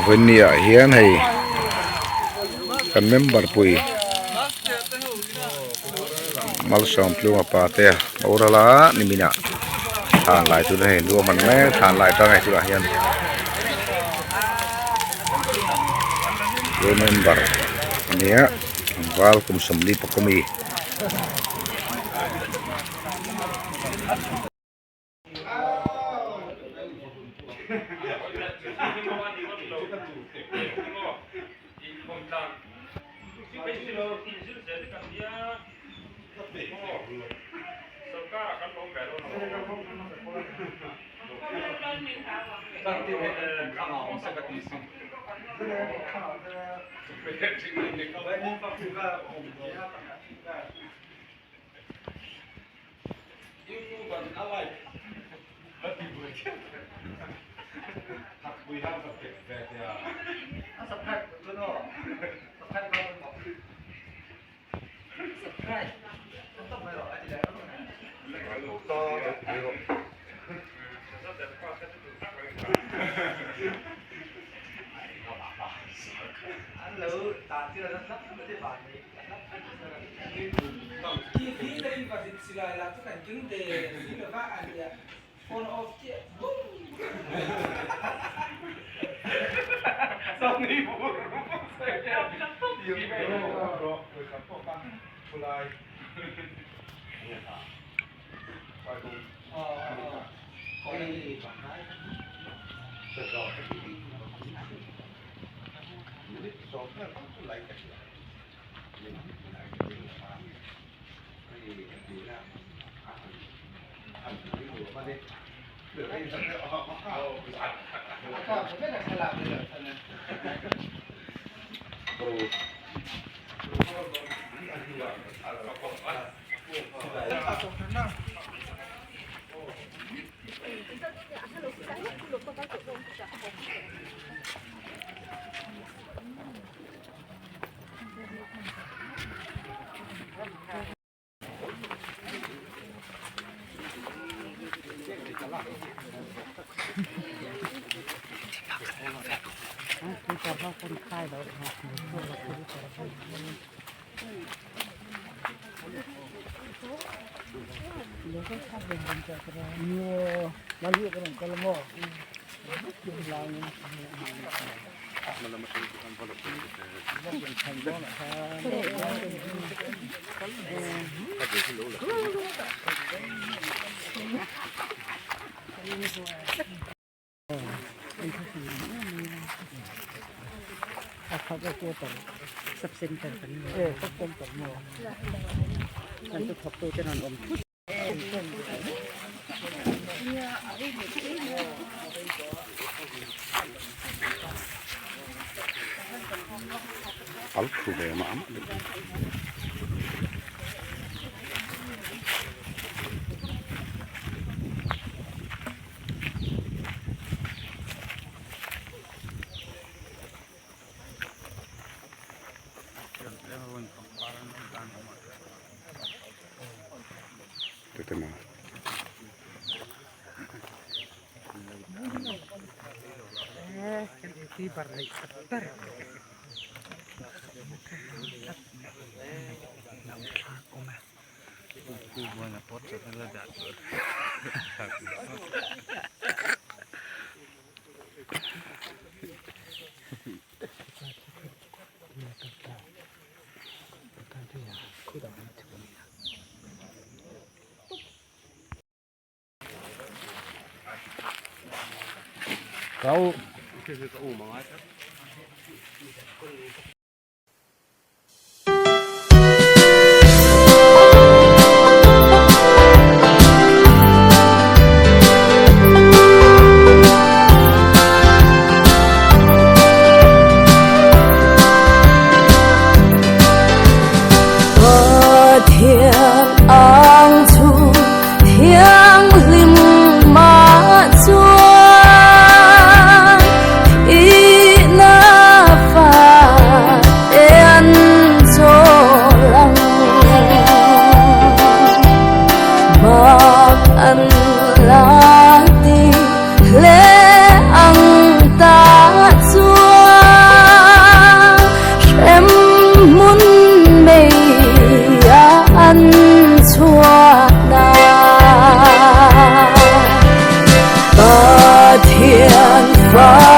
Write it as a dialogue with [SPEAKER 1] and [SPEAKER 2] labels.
[SPEAKER 1] วันนี้เฮียนให้กันเมมเบอร์ปุยมาลสอมพลูมาปาเตะโอราลานิมินะทานหลายตัวให้ดูมันแม่ทานหลายตั้งไงตัวเฮียนเมมเบอร์เนี่ยวัลคุมสมลีปกมี
[SPEAKER 2] คนไข้เราครับช่วยเราคนที่เราช่วยเดี๋ยวก็ขับเป็นบันจักรยานโย่มันเรียกกันกระโม่ยืนลายนี่มันละมันเป็นการผลิตว่าเป็นพันธุ์นะครับเขาจะตัวต่อสับเซนแต่กันสับเซนต่อหม้อนั่นจะขับตัวจะนอนอม
[SPEAKER 1] อัลคูเบมาอัมTetema.
[SPEAKER 2] Ini parley atar. Banyak pot setelah jatuh.
[SPEAKER 1] Kau
[SPEAKER 3] Hãy subscribe cho kênh Ghiền Mì Gõ Để không bỏ lỡ
[SPEAKER 2] ฟ้า